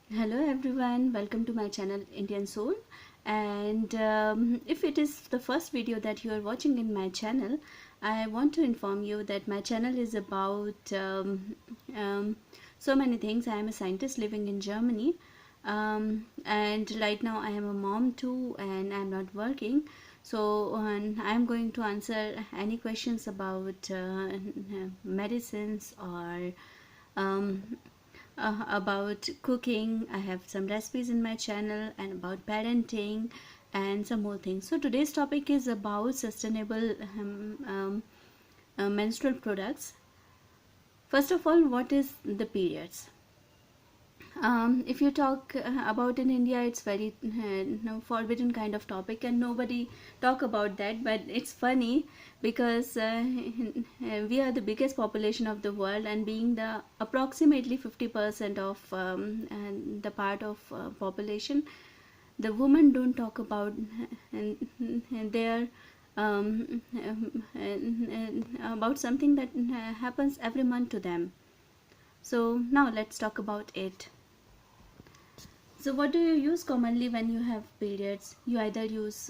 Hello everyone, welcome to my channel Indian Soul. And if it is the first video that you are watching in my channel, I want to inform you that my channel is about so many things. I am a scientist living in Germany, and right now I am a mom too, and I'm not working. So I'm going to answer any questions about medicines or um, about cooking. I have some recipes in my channel and about parenting and some more things. So today's topic is about sustainable menstrual products. First of all, what is the periods? If you talk about in India, it's very forbidden kind of topic, and nobody talk about that. But it's funny because we are the biggest population of the world, and being the approximately 50% of the part of population, the women don't talk about their about something that happens every month to them. So now let's talk about it. So what do you use commonly when you have periods? You either use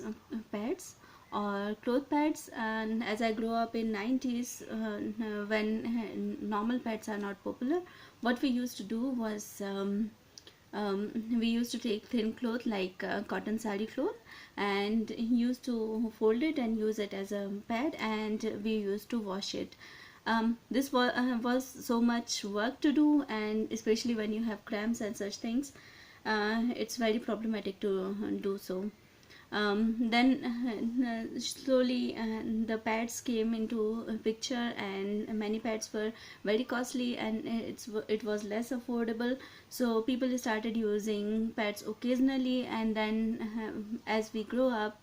pads or cloth pads, and as I grew up in 90s, when normal pads are not popular, what we used to do was we used to take thin cloth like cotton sari cloth and used to fold it and use it as a pad, and we used to wash it. This was so much work to do, and especially when you have cramps and such things, it's very problematic to do so. Then slowly the pads came into a picture, and many pads were very costly, and it was less affordable, so people started using pads occasionally. And then as we grow up,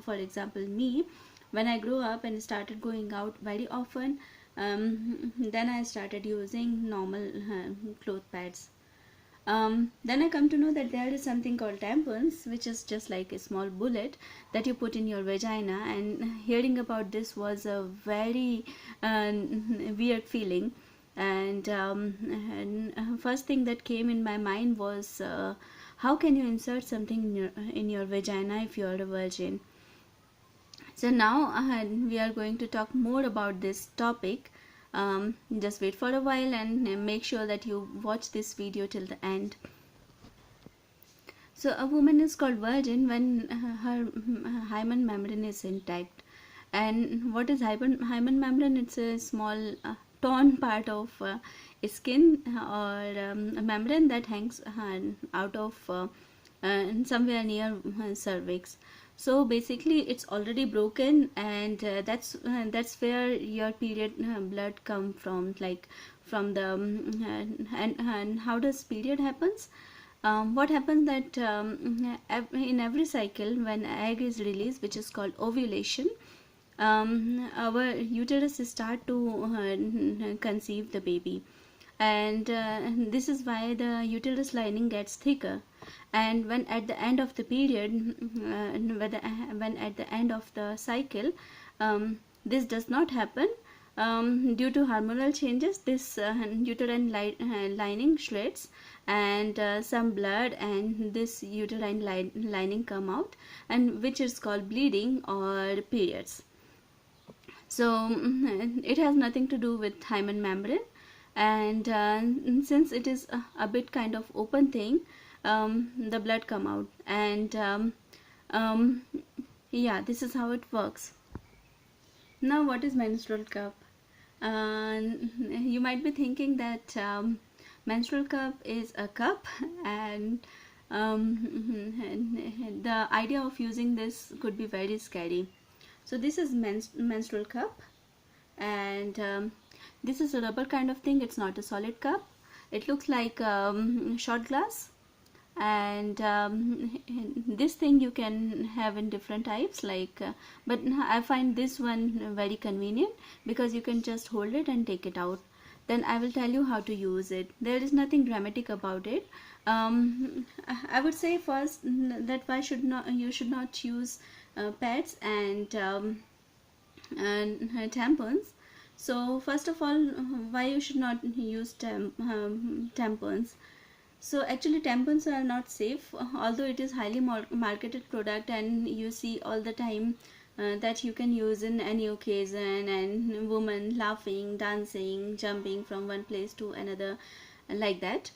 for example me, when I grew up and started going out very often, then I started using normal cloth pads. Then I come to know that there is something called tampons, which is just like a small bullet that you put in your vagina. And hearing about this was a very weird feeling. And first thing that came in my mind was, how can you insert something in your vagina if you are a virgin? So now we are going to talk more about this topic. Just wait for a while and make sure that you watch this video till the end. So a woman is called virgin when her hymen membrane is intact. And what is hymen membrane? It's a small torn part of skin or a membrane that hangs out of somewhere near cervix. So basically it's already broken, and that's where your period blood come from, like from the and how does period happens? What happens that in every cycle, when egg is released, which is called ovulation, our uterus start to conceive the baby, and this is why the uterus lining gets thicker. And when at the end of the period, when at the end of the cycle, this does not happen. Due to hormonal changes, this uterine lining shreds, and some blood and this uterine lining come out, and which is called bleeding or periods. So it has nothing to do with hymen membrane. And since it is a bit kind of open thing, the blood come out, and um, yeah, this is how it works. Now what is menstrual cup? You might be thinking that menstrual cup is a cup, and the idea of using this could be very scary. So this is menstrual cup, and this is a rubber kind of thing. It's not a solid cup. It looks like shot glass, and this thing you can have in different types, like but I find this one very convenient because you can just hold it and take it out. Then I will tell you how to use it. There is nothing dramatic about it. I would say first that why should not you should not use pads and tampons. So first of all, why you should not use tampons? So actually tampons are not safe, although it is highly marketed product, and you see all the time that you can use in any occasion, and women laughing, dancing, jumping from one place to another, like that.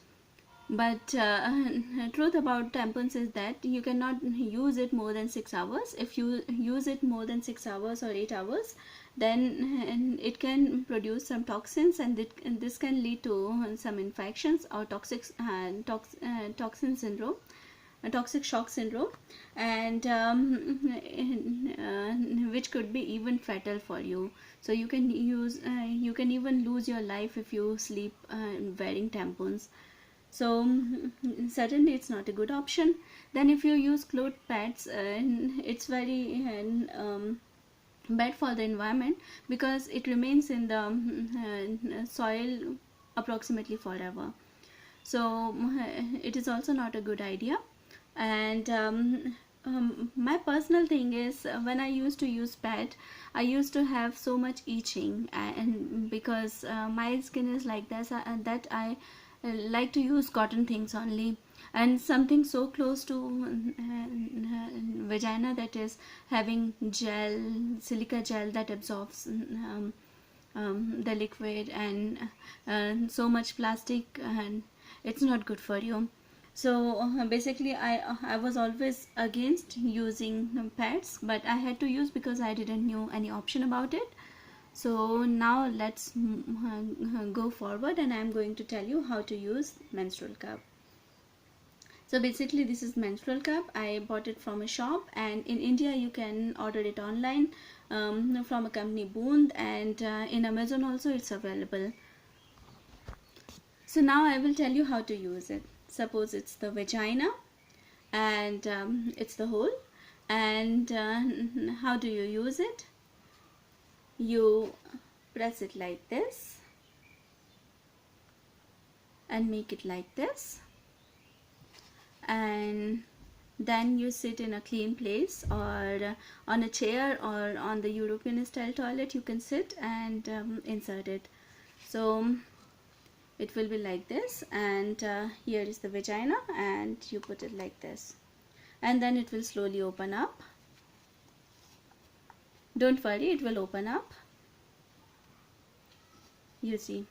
But truth about tampons is that you cannot use it more than 6 hours. If you use it more than 6 hours or 8 hours, then it can produce some toxins, and this can lead to some infections or toxin syndrome, a toxic shock syndrome, and which could be even fatal for you. So you can even lose your life if you sleep wearing tampons. So certainly it's not a good option. Then if you use cloth pads, it's very bad for the environment, because it remains in the soil approximately forever. So it is also not a good idea. And my personal thing is, when I used to use pad, I used to have so much itching, and because my skin is like this, that I like to use cotton things only, and something so close to vagina, that is having gel, silica gel that absorbs the liquid, and so much plastic, and it's not good for you. So basically I was always against using pads, but I had to use because I didn't know any option about it. So now let's go forward, and I'm going to tell you how to use menstrual cup. So basically this is menstrual cup. I bought it from a shop, and in India you can order it online from a company Boond, and in Amazon also it's available. So now I will tell you how to use it. Suppose it's the vagina, and it's the hole, and how do you use it? You press it like this and make it like this, and then you sit in a clean place, or on a chair, or on the European style toilet you can sit and insert it. So it will be like this, and here is the vagina, and you put it like this, and then it will slowly open up. Don't worry, it will open up. You see,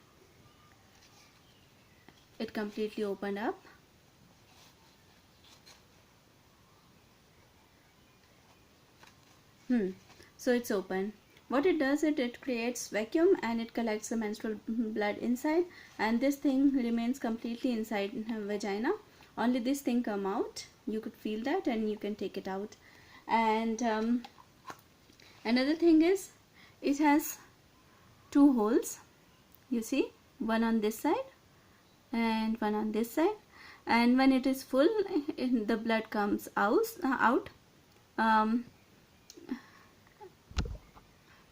it completely opened up. So it's open. What it does, it creates vacuum, and it collects the menstrual blood inside, and this thing remains completely inside vagina. Only this thing come out. You could feel that, and you can take it out. And another thing is, it has two holes. You see, one on this side and one on this side, and when it is full, the blood comes out.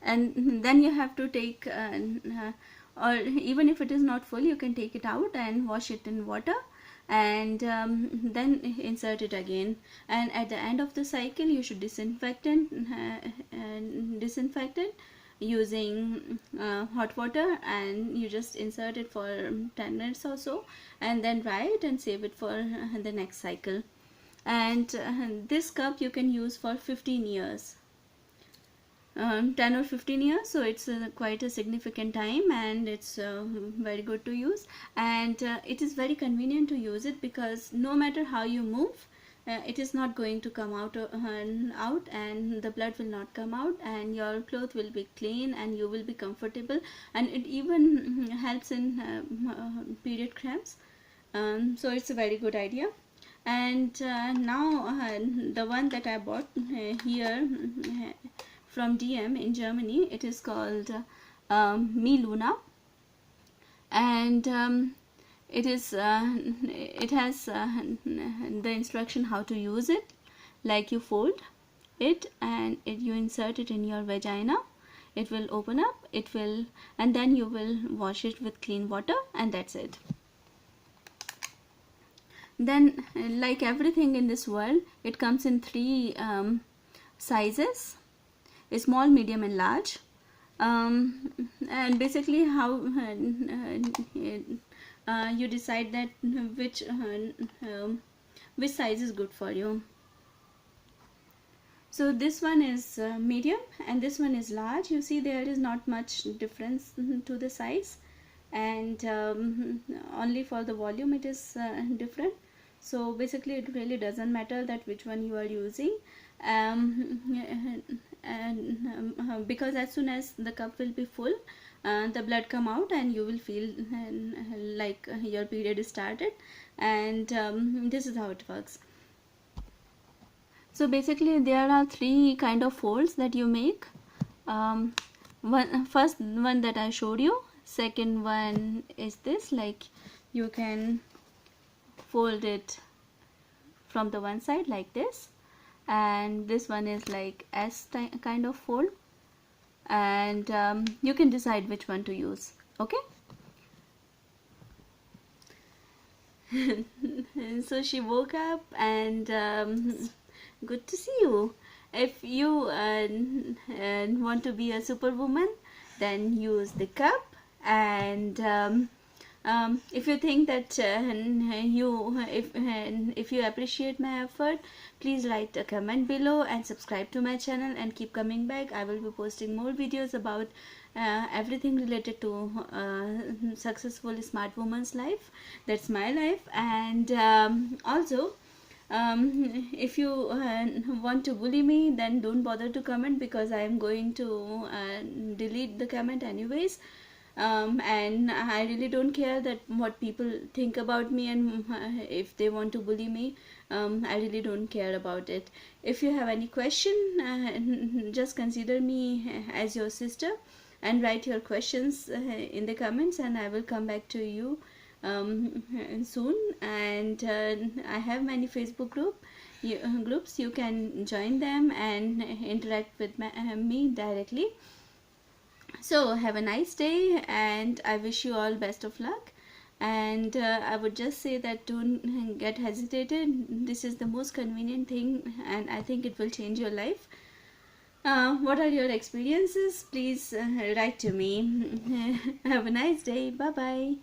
And then you have to take or even if it is not full, you can take it out and wash it in water, and then insert it again. And at the end of the cycle, you should disinfect it using hot water, and you just insert it for 10 minutes or so, and then dry it and save it for the next cycle. And this cup you can use for 15 years. 10 or 15 years, so it's quite a significant time, and it's very good to use, and it is very convenient to use it, because no matter how you move, it is not going to come out, and the blood will not come out, and your clothes will be clean, and you will be comfortable, and it even helps in period cramps. So it's a very good idea. And now the one that I bought here from DM in Germany, it is called Me Luna, and it has the instruction how to use it. Like, you fold it, and you insert it in your vagina. It will open up, and then you will wash it with clean water, and that's it. Then, like everything in this world, it comes in three sizes: small, medium, and large. And basically how you decide that which size is good for you. So this one is medium and this one is large. You see there is not much difference to the size, and only for the volume it is different. So basically it really doesn't matter that which one you are using, because as soon as the cup will be full, the blood come out and you will feel like your period is started, and this is how it works. So basically there are three kind of folds that you make. First one that I showed you, second one is this, like you can fold it from the one side like this, and this one is like S kind of fold, and you can decide which one to use. Okay. So she woke up, and good to see you. If you want to be a superwoman, then use the cup, and if you think that if you appreciate my effort, please write a comment below and subscribe to my channel and keep coming back. I will be posting more videos about everything related to successful smart woman's life. That's my life. And also, if you want to bully me, then don't bother to comment, because I am going to delete the comment anyways. And I really don't care that what people think about me, and if they want to bully me, I really don't care about it. If you have any question, just consider me as your sister and write your questions in the comments, and I will come back to you soon. And I have many Facebook groups. You can join them and interact with me directly. So have a nice day, and I wish you all best of luck. And I would just say that don't get hesitated. This is the most convenient thing, and I think it will change your life. What are your experiences? Please write to me. Have a nice day. Bye bye.